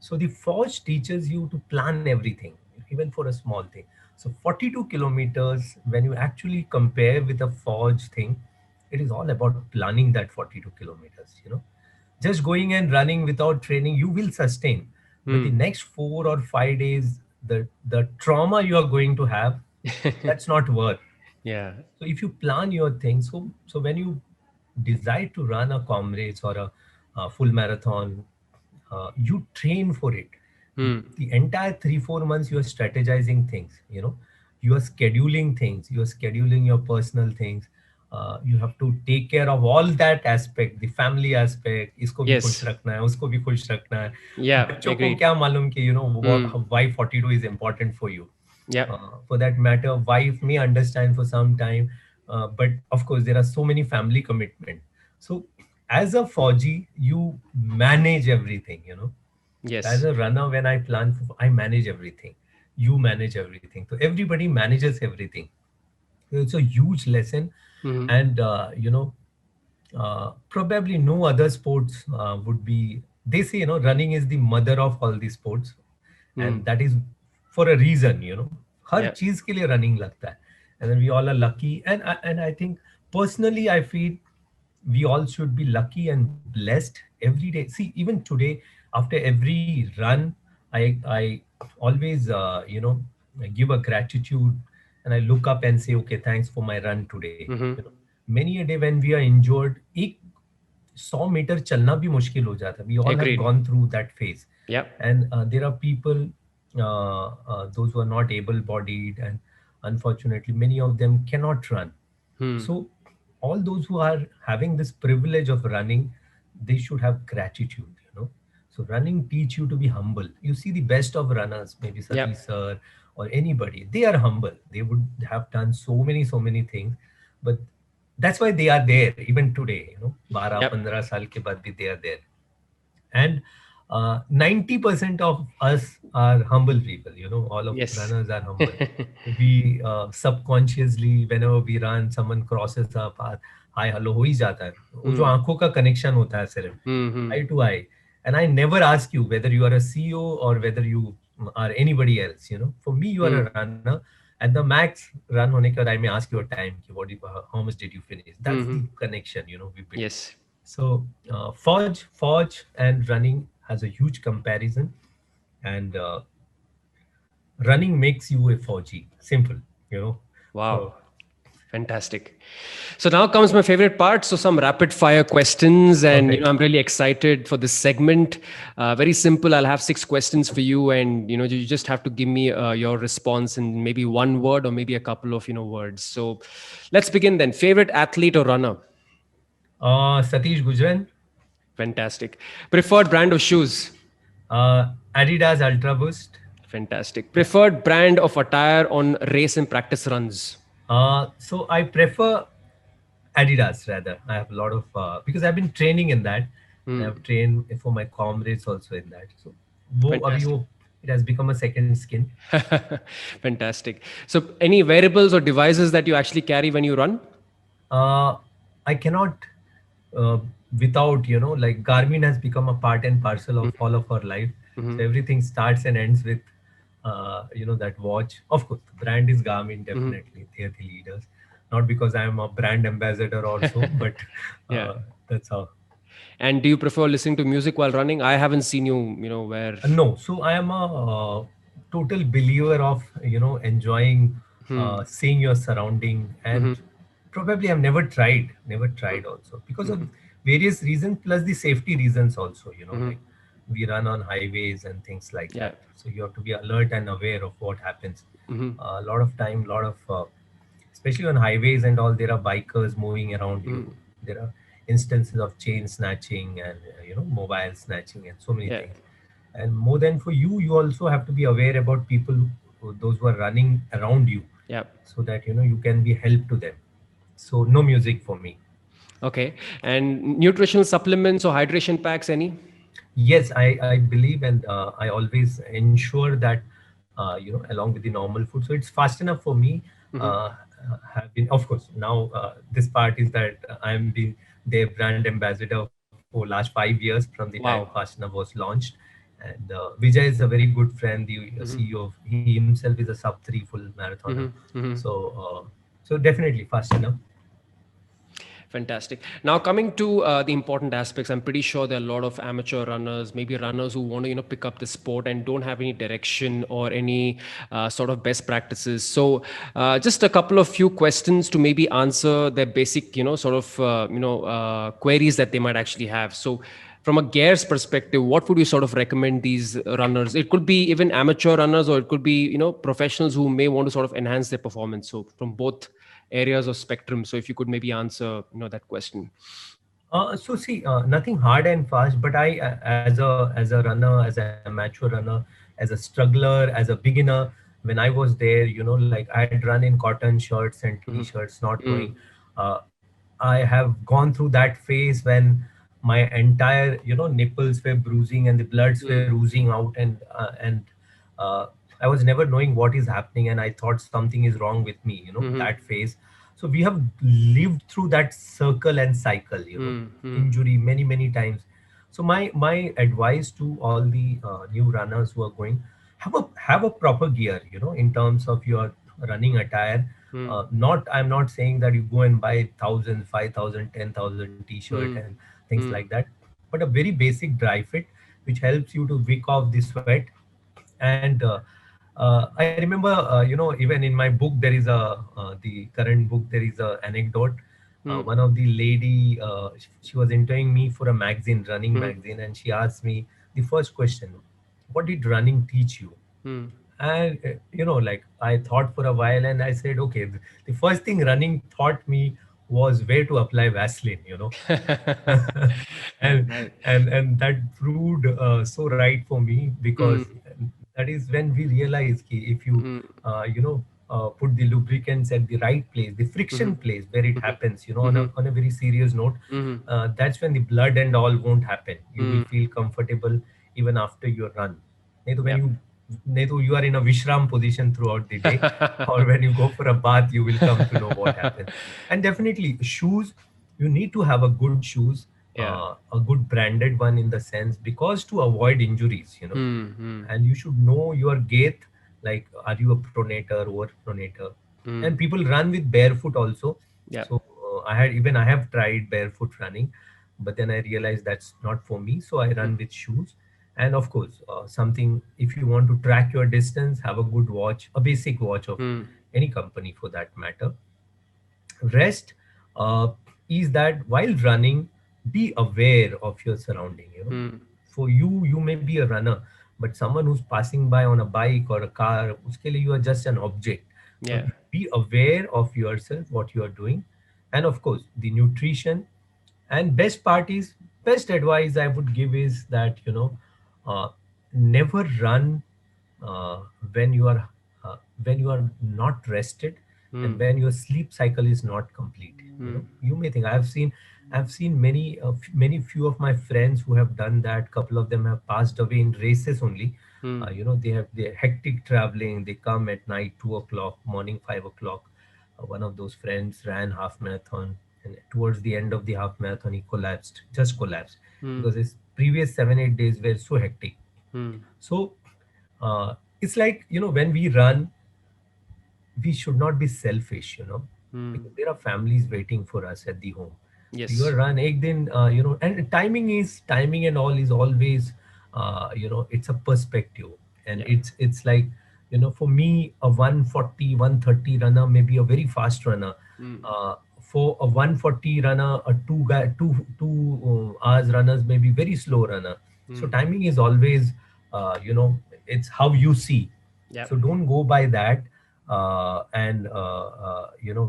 Speaker 2: So the forge teaches you to plan everything, even for a small thing. So 42 kilometers, when you actually compare with a forge thing, it is all about planning that 42 kilometers. Just going and running without training, you will sustain. But the
Speaker 1: Mm.
Speaker 2: next 4 or 5 days, the trauma you are going to have, that's not worth.
Speaker 1: Yeah.
Speaker 2: So if you plan your things, so when you decide to run a comrades or a full marathon, you train for it.
Speaker 1: Mm.
Speaker 2: The entire 3 4 months you are strategizing things. You are scheduling things. You are scheduling your personal things. You have to take care of all that aspect, the family aspect. इसको भी खुश
Speaker 1: Yes.
Speaker 2: रखना है, उसको भी खुश रखना है.
Speaker 1: Yeah.
Speaker 2: बच्चों को
Speaker 1: Agreed.
Speaker 2: क्या मालूम कि
Speaker 1: Mm.
Speaker 2: why 42 is important for you.
Speaker 1: Yeah.
Speaker 2: For that matter, wife may understand for some time, but of course there are so many family commitment. So as a Fauji, you manage everything. As
Speaker 1: Yes.
Speaker 2: a runner, when I plan, I manage everything. You manage everything. So everybody manages everything. It's a huge lesson,
Speaker 1: Mm.
Speaker 2: and probably no other sports would be. They say running is the mother of all the sports,
Speaker 1: Mm.
Speaker 2: and that is for a reason. Her
Speaker 1: Yeah.
Speaker 2: चीज के लिए running लगता है, and then we all are lucky. And I think personally I feel we all should be lucky and blessed every day. See, even today, after every run, I always give a gratitude, and I look up and say, okay, thanks for my run today.
Speaker 1: Mm-hmm.
Speaker 2: Many a day when we are injured, एक 100 metre चलना भी मुश्किल हो जाता है. We all have
Speaker 1: Agreed.
Speaker 2: gone through that phase,
Speaker 1: Yeah.
Speaker 2: and there are people, those who are not able-bodied, and unfortunately, many of them cannot run.
Speaker 1: Mm.
Speaker 2: So all those who are having this privilege of running, they should have gratitude. So running teach you to be humble. You see the best of runners, maybe
Speaker 1: Yeah.
Speaker 2: Satish sir or anybody, they are humble. They would have done so many things, but that's why they are there even today. 12
Speaker 1: Yep.
Speaker 2: 15 साल के बाद भी they are there. And 90% of us are humble people. All of
Speaker 1: Yes.
Speaker 2: runners are humble. We subconsciously, whenever we run, someone crosses our path, hi hello हो ही जाता है. वो जो
Speaker 1: Mm.
Speaker 2: आंखों का connection होता है सिर्फ,
Speaker 1: Mm-hmm.
Speaker 2: eye to eye. And I never ask you whether you are a CEO or whether you are anybody else. For me, you are a
Speaker 1: Mm.
Speaker 2: runner. At the max run होने के बाद, I may ask your time. कि how much did you finish? That's
Speaker 1: Mm-hmm.
Speaker 2: the connection we build.
Speaker 1: Yes.
Speaker 2: So, Forge and running has a huge comparison, and running makes you a Fauji. Simple, you know.
Speaker 1: Wow. Fantastic. So now comes my favorite part. So some rapid fire questions, and
Speaker 2: Okay.
Speaker 1: I'm really excited for this segment. Very simple. I'll have 6 questions for you, and you just have to give me your response in maybe one word or maybe a couple of words. So let's begin then. Favorite athlete or runner?
Speaker 2: Satish Gujran,
Speaker 1: Fantastic. Preferred brand of shoes?
Speaker 2: Adidas Ultra Boost.
Speaker 1: Fantastic. Preferred brand of attire on race and practice runs?
Speaker 2: So I prefer Adidas rather. I have a lot of because I've been training in that, and
Speaker 1: Hmm.
Speaker 2: I've trained for my comrades also in that. So,
Speaker 1: Fantastic.
Speaker 2: it has become a second skin.
Speaker 1: Fantastic. So any wearables or devices that you actually carry when you run?
Speaker 2: Uh, I cannot uh, without like Garmin has become a part and parcel of all of our life. So everything starts and ends with that watch. Of course, the brand is Garmin. Definitely, they are the leaders. Not because I am a brand ambassador also, but
Speaker 1: Yeah.
Speaker 2: that's how.
Speaker 1: And do you prefer listening to music while running? I haven't seen you, where.
Speaker 2: No, so I am a total believer of enjoying seeing your surrounding, and probably I've never tried also because of various reasons plus the safety reasons also. Like we run on highways and things like
Speaker 1: Yeah.
Speaker 2: that, so you have to be alert and aware of what happens. A lot of time, lot of especially on highways and all, there are bikers moving around you. There are instances of chain snatching and mobile snatching and so many
Speaker 1: Yeah.
Speaker 2: things. And more than for you, you also have to be aware about people those who are running around you,
Speaker 1: Yeah.
Speaker 2: so that you can be help to them. So no music for me.
Speaker 1: Okay. And nutritional supplements or hydration packs, any?
Speaker 2: Yes, I believe, and I always ensure that along with the normal food, so it's fast enough for me. uh, have been, of course, now this part is that I am the their brand ambassador for last 5 years from the time fast
Speaker 1: Wow.
Speaker 2: enough was launched. And Vijay is a very good friend, the CEO of, he himself is a sub 3 full marathoner. So definitely fast enough.
Speaker 1: Fantastic. Now, coming to the important aspects, I'm pretty sure there are a lot of amateur runners, maybe runners who want to, pick up the sport and don't have any direction or any sort of best practices. So, just a couple of few questions to maybe answer their basic, sort of, queries that they might actually have. So, from a gears perspective, what would you sort of recommend these runners? It could be even amateur runners, or it could be, professionals who may want to sort of enhance their performance. So, from both areas of spectrum. So if you could maybe answer that question.
Speaker 2: So see, nothing hard and fast, but I, as a runner, as an amateur runner, as a struggler, as a beginner, when I was there, like I had run in cotton shirts and t-shirts, not knowing. Uh, I have gone through that phase when my entire, nipples were bruising and the bloods were oozing out, and uh, I was never knowing what is happening, and I thought something is wrong with me. That phase. So we have lived through that circle and cycle. Injury many times. So my advice to all the new runners who are going, have a proper gear. In terms of your running attire. I'm not saying that you go and buy 1,000, 5,000, 10,000 t-shirt and things like that, but a very basic dry fit which helps you to wick off the sweat. And I remember, even in my book there is the current book, there is a anecdote. One of the lady, she was interviewing me for a magazine, running magazine, and she asked me the first question: what did running teach you? And like I thought for a while, and I said, okay, the first thing running taught me was where to apply Vaseline. and
Speaker 1: Right.
Speaker 2: and that proved so right for me, because that is when we realize ki if you put the lubricants at the right place, the friction place where it happens, on a very serious note, that's when the blood and all won't happen. You will feel comfortable even after your run. नहीं तो when
Speaker 1: Yeah.
Speaker 2: you are in a Vishram position throughout the day, or when you go for a bath, you will come to know what happens. And definitely shoes, you need to have a good shoes,
Speaker 1: Yeah.
Speaker 2: a good branded one, in the sense, because to avoid injuries. And you should know your gait, like are you a pronator, over pronator. And people run with barefoot also.
Speaker 1: Yeah.
Speaker 2: So I have tried barefoot running, but then I realized that's not for me, so I run with shoes. And of course, something, if you want to track your distance, have a good watch, a basic watch of
Speaker 1: Hmm.
Speaker 2: any company for that matter. Rest is that while running, be aware of your surrounding.
Speaker 1: Hmm.
Speaker 2: For you, you may be a runner, but someone who's passing by on a bike or a car, uske liye you are just an object. So
Speaker 1: Yeah.
Speaker 2: be aware of yourself, what you are doing, and of course the nutrition. And best part is, best advice I would give is that, uh, never run uh, when you are when you are not rested,
Speaker 1: Hmm.
Speaker 2: and when your sleep cycle is not complete.
Speaker 1: Hmm.
Speaker 2: You may think, I've seen many many few of my friends who have done that. Couple of them have passed away in races only.
Speaker 1: Hmm.
Speaker 2: They're hectic traveling, they come at night 2 o'clock, morning 5 o'clock. One of those friends ran half marathon, and towards the end of the half marathon he collapsed, just collapsed,
Speaker 1: Hmm.
Speaker 2: because his previous 7 8 days were so hectic.
Speaker 1: Hmm.
Speaker 2: So uh, it's like, when we run, we should not be selfish,
Speaker 1: Hmm.
Speaker 2: because there are families waiting for us at the home. So you
Speaker 1: Yes.
Speaker 2: are run ek din, and timing and all is always, it's a perspective. And
Speaker 1: Yeah.
Speaker 2: it's like, for me, a 140 130 runner may be a very fast runner.
Speaker 1: Hmm.
Speaker 2: For a 140 runner, a two hours runners may be very slow runner. So
Speaker 1: Hmm.
Speaker 2: timing is always, it's how you see.
Speaker 1: Yeah.
Speaker 2: So don't go by that. And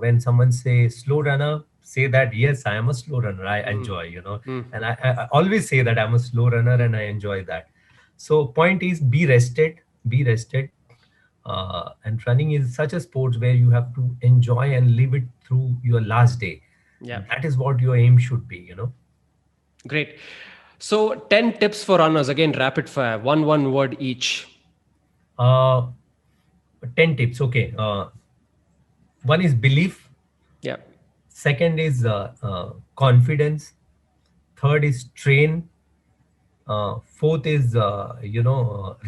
Speaker 2: when someone say slow runner, say that yes, I am a slow runner, I
Speaker 1: Hmm.
Speaker 2: enjoy,
Speaker 1: Hmm.
Speaker 2: and I always say that I'm a slow runner and I enjoy that. So point is, be rested. And running is such a sport where you have to enjoy and live it through your last day.
Speaker 1: Yeah.
Speaker 2: And that is what your aim should be.
Speaker 1: Great. So 10 tips for runners. Again, rapid fire. One word each.
Speaker 2: uh, 10 tips, okay. One is belief.
Speaker 1: Yeah.
Speaker 2: Second is confidence. Third is train. Fourth is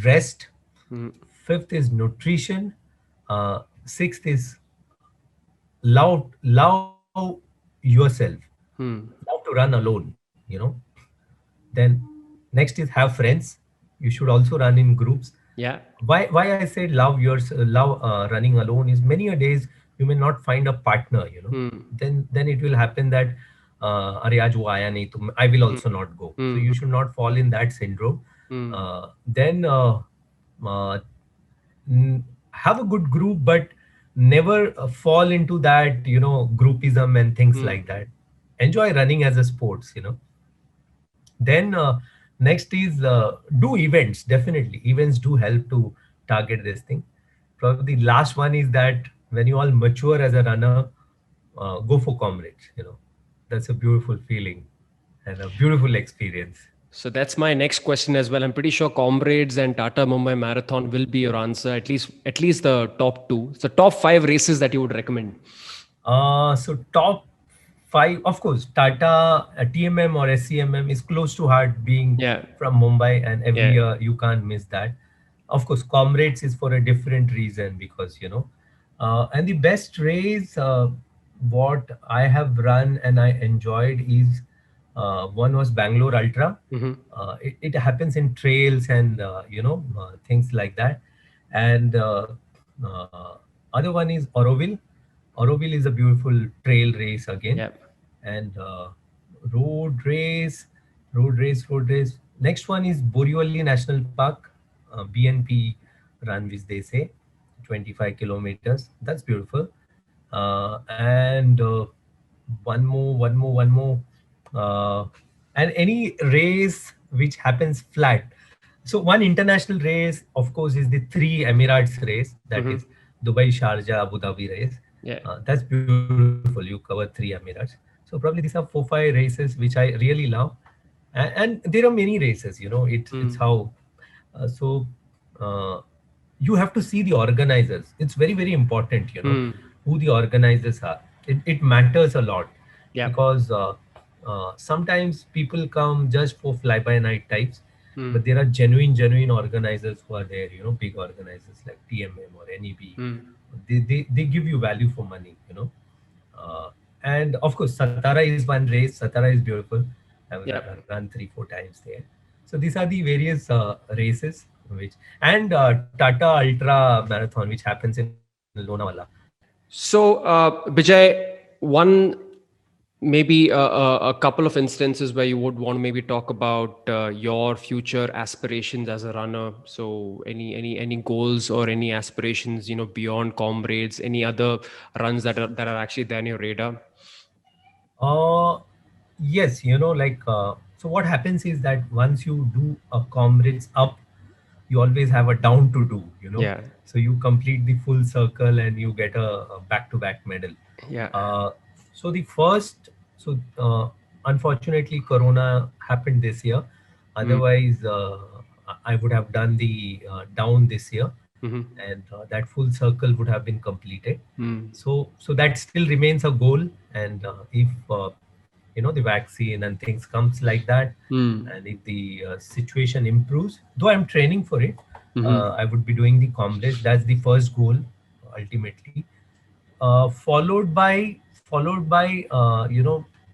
Speaker 2: rest.
Speaker 1: Hmm.
Speaker 2: Fifth is nutrition. Sixth is love yourself.
Speaker 1: Hmm.
Speaker 2: Love to run alone. Then next is have friends. You should also run in groups.
Speaker 1: Yeah.
Speaker 2: Why I said love running alone is, many a days you may not find a partner.
Speaker 1: Hmm.
Speaker 2: Then it will happen that अरे आज वो आया नहीं तो I will
Speaker 1: Hmm.
Speaker 2: also not go. So
Speaker 1: Hmm.
Speaker 2: you should not fall in that syndrome.
Speaker 1: Hmm.
Speaker 2: Then uh, have a good group, but never fall into that, groupism and things
Speaker 1: Hmm.
Speaker 2: like that. Enjoy running as a sports. Then next is do events. Definitely events do help to target this thing. Probably the last one is that when you all mature as a runner, go for comrades. That's a beautiful feeling and a beautiful experience.
Speaker 1: So that's my next question as well. I'm pretty sure Comrades and Tata Mumbai Marathon will be your answer. At least the top two. So top five races that you would recommend.
Speaker 2: So top five, of course, Tata TMM or SCMM is close to heart, being
Speaker 1: Yeah.
Speaker 2: from Mumbai, and every
Speaker 1: Yeah.
Speaker 2: year you can't miss that. Of course, Comrades is for a different reason, because and the best race what I have run and I enjoyed is, one was Bangalore Ultra.
Speaker 1: Hmm.
Speaker 2: It happens in trails and things like that. And uh, other one is Oroville. Auroville is a beautiful trail race again.
Speaker 1: Yeah.
Speaker 2: And road race, road race. Next one is Borivali National Park, BNP run, which they say 25 kilometers. That's beautiful. And one more. Uh, and any race which happens flat. So one international race, of course, is the three Emirates race. That
Speaker 1: Hmm.
Speaker 2: is Dubai, Sharjah, Abu Dhabi race.
Speaker 1: Yeah.
Speaker 2: That's beautiful. You cover three Emirates. So probably these are 4 5 races which I really love, and there are many races. It's
Speaker 1: Hmm.
Speaker 2: how. So uh, you have to see the organizers. It's very very important.
Speaker 1: Hmm.
Speaker 2: Who the organizers are. It matters a lot,
Speaker 1: Yeah.
Speaker 2: because sometimes people come just for fly by night types,
Speaker 1: Hmm.
Speaker 2: but there are genuine organizers who are there. Big organizers like TMM or NEB.
Speaker 1: Hmm.
Speaker 2: They give you value for money. uh, and of course, Satara is one race. Satara is beautiful. I've
Speaker 1: Yeah.
Speaker 2: run 3 4 times there. So these are the various races, which and Tata Ultra Marathon, which happens in Lonavala.
Speaker 1: So, Vijay, one maybe a couple of instances where you would want to maybe talk about your future aspirations as a runner. So, any goals or any aspirations, beyond Comrades, any other runs that are actually there on your radar?
Speaker 2: Uh, yes, so what happens is that once you do a Comrades up, you always have a down to do.
Speaker 1: Yeah,
Speaker 2: So you complete the full circle and you get a back-to-back medal.
Speaker 1: yeah.
Speaker 2: Uh, so the first, so unfortunately, Corona happened this year.
Speaker 1: Mm,
Speaker 2: Otherwise, I would have done the down this year,
Speaker 1: mm-hmm,
Speaker 2: and that full circle would have been completed.
Speaker 1: mm,
Speaker 2: So that still remains a goal, and if the vaccine and things comes like that,
Speaker 1: mm,
Speaker 2: and if the situation improves, though I'm training for it,
Speaker 1: mm-hmm,
Speaker 2: I would be doing the Comrades. That's the first goal, ultimately. Followed by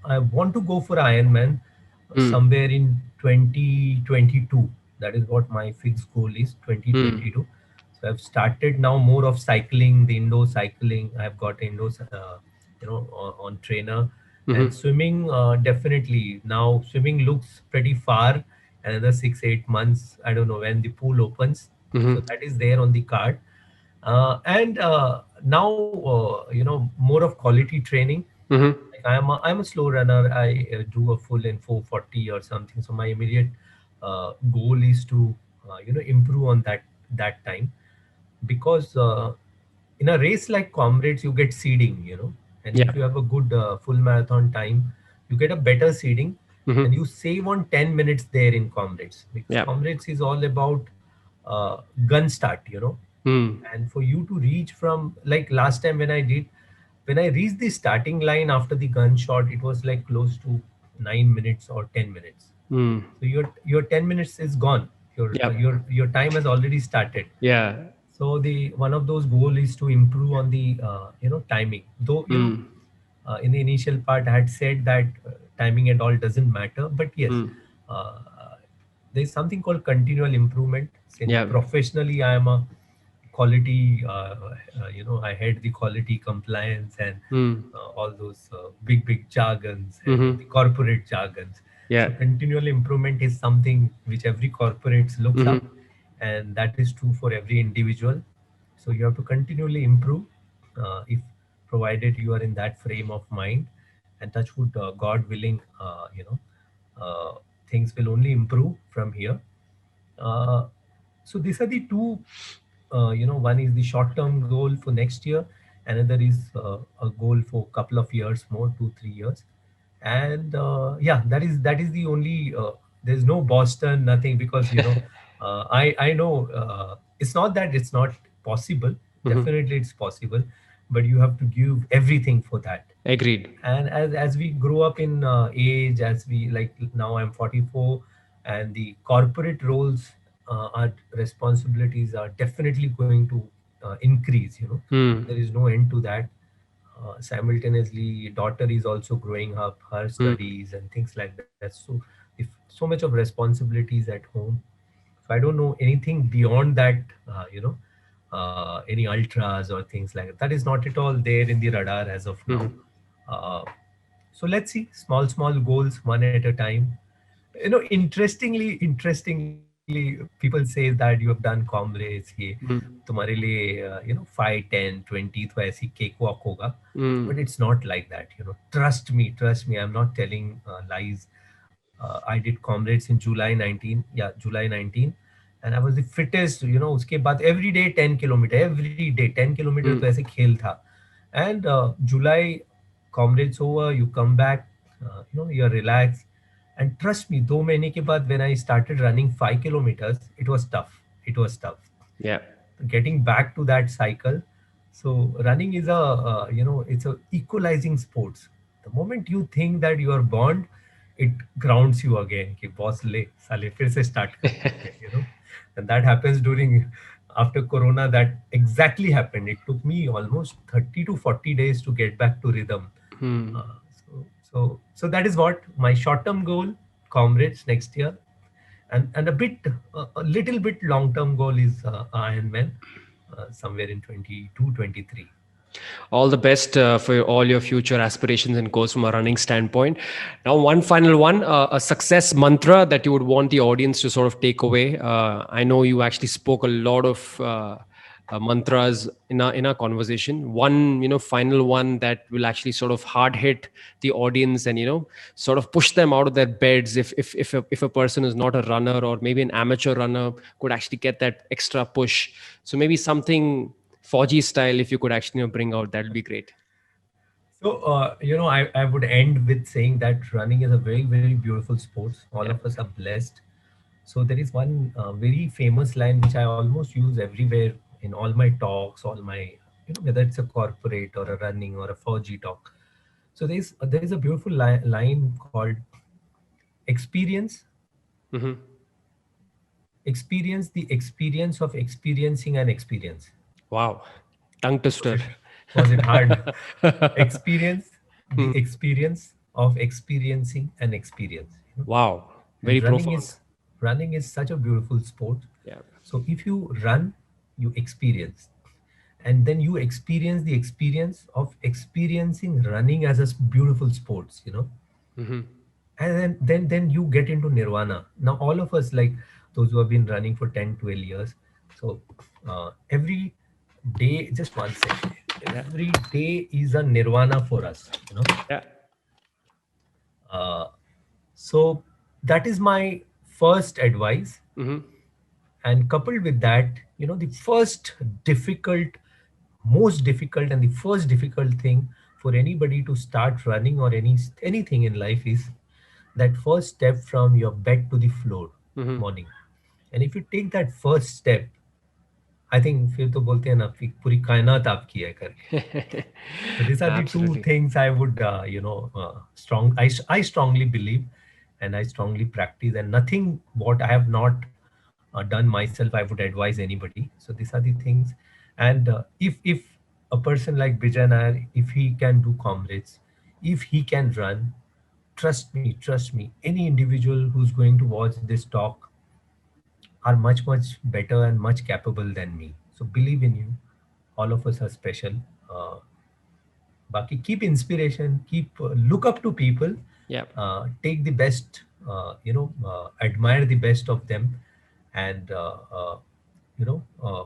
Speaker 2: I want to go for Ironman
Speaker 1: mm,
Speaker 2: somewhere in 2022. That is what my fixed goal is,
Speaker 1: mm,
Speaker 2: 2022. So I've started now more of cycling, the indoor cycling. I've got indoors, on trainer, and
Speaker 1: mm-hmm,
Speaker 2: swimming. Definitely now swimming looks pretty far. Another 6-8 months. I don't know when the pool opens. So
Speaker 1: mm-hmm,
Speaker 2: that is there on the card. And now, more of quality training.
Speaker 1: mm-hmm,
Speaker 2: Like I'm a slow runner. I do a full in 440 or something. So my immediate goal is to improve on that time, because in a race like Comrades you get seeding, and
Speaker 1: yeah,
Speaker 2: if you have a good full marathon time, you get a better seeding, and
Speaker 1: mm-hmm,
Speaker 2: you save on 10 minutes there in Comrades, because
Speaker 1: yeah,
Speaker 2: Comrades is all about gun start,
Speaker 1: mm,
Speaker 2: and for you to reach from, like last time when I reached the starting line after the gunshot, it was like close to 9 minutes or 10 minutes.
Speaker 1: mm,
Speaker 2: So your 10 minutes is gone. Your
Speaker 1: yeah,
Speaker 2: your time has already started.
Speaker 1: yeah,
Speaker 2: So the one of those goal is to improve on the timing. Though
Speaker 1: mm,
Speaker 2: in the initial part I had said that timing and all doesn't matter, but yes,
Speaker 1: mm,
Speaker 2: uh, there's something called continual improvement. Since
Speaker 1: yeah,
Speaker 2: professionally I am a quality, I had the quality compliance and
Speaker 1: mm,
Speaker 2: all those big jargons and
Speaker 1: mm-hmm,
Speaker 2: the corporate jargons.
Speaker 1: yeah,
Speaker 2: So continual improvement is something which every corporate looks up,
Speaker 1: mm-hmm,
Speaker 2: and that is true for every individual. So you have to continually improve, if provided you are in that frame of mind, and touch wood, God willing, uh, things will only improve from here. uh, so these are the two, one is the short term goal for next year, another is a goal for a couple of years more, 2 3 years. And yeah, that is the only, there's no Boston, nothing, because I know, it's not that it's not possible.
Speaker 1: mm-hmm.
Speaker 2: Definitely it's possible, but you have to give everything for that.
Speaker 1: Agreed.
Speaker 2: And as we grow up in age, as we, like now I'm 44, and the corporate roles, our responsibilities are definitely going to increase.
Speaker 1: Mm,
Speaker 2: There is no end to that. Simultaneously, daughter is also growing up, her
Speaker 1: mm,
Speaker 2: studies and things like that. So if so much of responsibilities at home, so I don't know anything beyond that, any ultras or things like that. That is not at all there in the radar as of now.
Speaker 1: mm,
Speaker 2: uh, so let's see, small goals, one at a time. Interestingly, people say that you have done Comrades, ये
Speaker 1: mm,
Speaker 2: तुम्हारे लिए 5 10 20 तो ऐसी cake walk होगा. But
Speaker 1: mm,
Speaker 2: it's not like that. Trust me, I'm not telling lies. I did Comrades in July 19, yeah, July 19, and I was the fittest. उसके बाद every day 10 kilometer, every day 10 kilometer, तो
Speaker 1: mm,
Speaker 2: ऐसे खेल था. And July, Comrades over, you come back, you're relaxed. And trust me, 2 महीने के बाद when I started running 5 kilometers, it was tough. It was tough
Speaker 1: yeah.
Speaker 2: getting back to that cycle. So running is it's a equalizing sports. The moment you think that you are bond, it grounds you again. कि boss ले साले फिर से start करते हैं. And that happens during, after Corona. That exactly happened. It took me almost 30 to 40 days to get back to rhythm.
Speaker 1: Mm,
Speaker 2: So that is what my short term goal, Comrades next year. and a little bit long term goal is Ironman, somewhere in 22, 23.
Speaker 1: All the best for all your future aspirations and goals from a running standpoint. Now, one final one, a success mantra that you would want the audience to sort of take away. I know you actually spoke a lot of mantras in our conversation. One, final one that will actually sort of hard hit the audience and sort of push them out of their beds. If a person is not a runner or maybe an amateur runner, could actually get that extra push. So maybe something Fauji style, if you could actually bring out, that would be great.
Speaker 2: So, I would end with saying that running is a very, very beautiful sport. All
Speaker 1: Yeah.
Speaker 2: of us are blessed. So, there is one very famous line which I almost use everywhere in all my talks, all my, whether it's a corporate or a running or a 4G talk. So, there is a beautiful line called experience,
Speaker 1: Hmm.
Speaker 2: experience the experience of experiencing an experience.
Speaker 1: Wow. Tongue
Speaker 2: Was
Speaker 1: twister.
Speaker 2: it, was it hard? Experience the experience of experiencing an experience.
Speaker 1: Wow.
Speaker 2: And
Speaker 1: Very profound.
Speaker 2: running is such a beautiful sport.
Speaker 1: Yeah.
Speaker 2: So if you run, you experience, and then you experience the experience of experiencing running as a beautiful sports.
Speaker 1: Hmm.
Speaker 2: And then you get into nirvana. Now all of us, like those who have been running for 10, 12 years, so every day, just one second,
Speaker 1: Yeah.
Speaker 2: every day is a nirvana for us.
Speaker 1: Yeah.
Speaker 2: uh, so that is my first advice.
Speaker 1: Hmm.
Speaker 2: And coupled with that, the first difficult, most difficult, and the first difficult thing for anybody to start running or anything in life is that first step from your bed to the floor,
Speaker 1: Hmm.
Speaker 2: morning. And if you take that first step, I think फिर तो बोलते हैं ना कि पूरी कायनात आपकी है करके. So these are the two
Speaker 1: Absolutely.
Speaker 2: things I would, I strongly believe, and I strongly practice, and nothing what I have not done myself, I would advise anybody. So these are the things. And if a person like Bijan, if he can do comrades, if he can run, trust me, any individual who's going to watch this talk are much, much better and much capable than me. So believe in you. All of us are special. Uh, Baki, keep inspiration, keep look up to people,
Speaker 1: Yeah.
Speaker 2: take the best, admire the best of them, and you know, uh,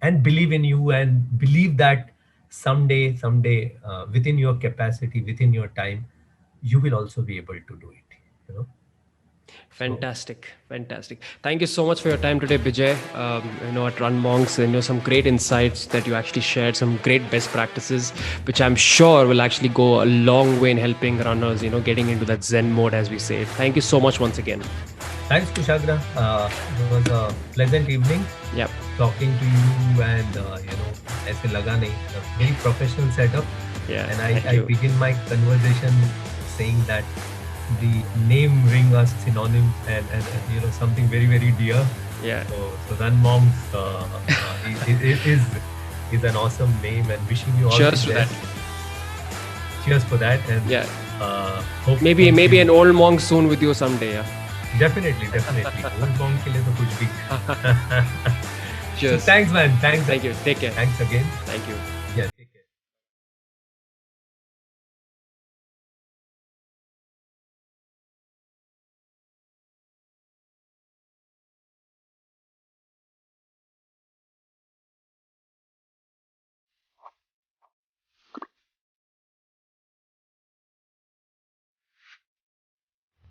Speaker 2: and believe in you, and believe that someday, within your capacity, within your time, you will also be able to do it. You know. So
Speaker 1: Fantastic, fantastic. Thank you so much for your time today, Bijay. At Run Monks, some great insights that you actually shared, some great best practices, which I'm sure will actually go a long way in helping runners, getting into that Zen mode, as we say. Thank you so much once again.
Speaker 2: thanks, Kushagra. It was a pleasant evening
Speaker 1: Yep.
Speaker 2: talking to you, and ऐसे लगा नहीं, a very professional setup.
Speaker 1: Yeah.
Speaker 2: And
Speaker 1: Thank
Speaker 2: I
Speaker 1: you.
Speaker 2: begin my conversation saying that the name ring a synonym, and something very, very dear.
Speaker 1: Yeah.
Speaker 2: So Run Monks is an awesome name, and wishing you all
Speaker 1: Cheers
Speaker 2: the
Speaker 1: to that.
Speaker 2: best. Cheers for that. And
Speaker 1: Yeah.
Speaker 2: hope
Speaker 1: Maybe
Speaker 2: you-
Speaker 1: an old monk soon with you someday. Yeah.
Speaker 2: definitely. Old monk के लिए तो कुछ भी. So
Speaker 1: Cheers.
Speaker 2: thanks, man. Thanks.
Speaker 1: Thank you. Take care.
Speaker 2: Thanks again.
Speaker 1: Thank you.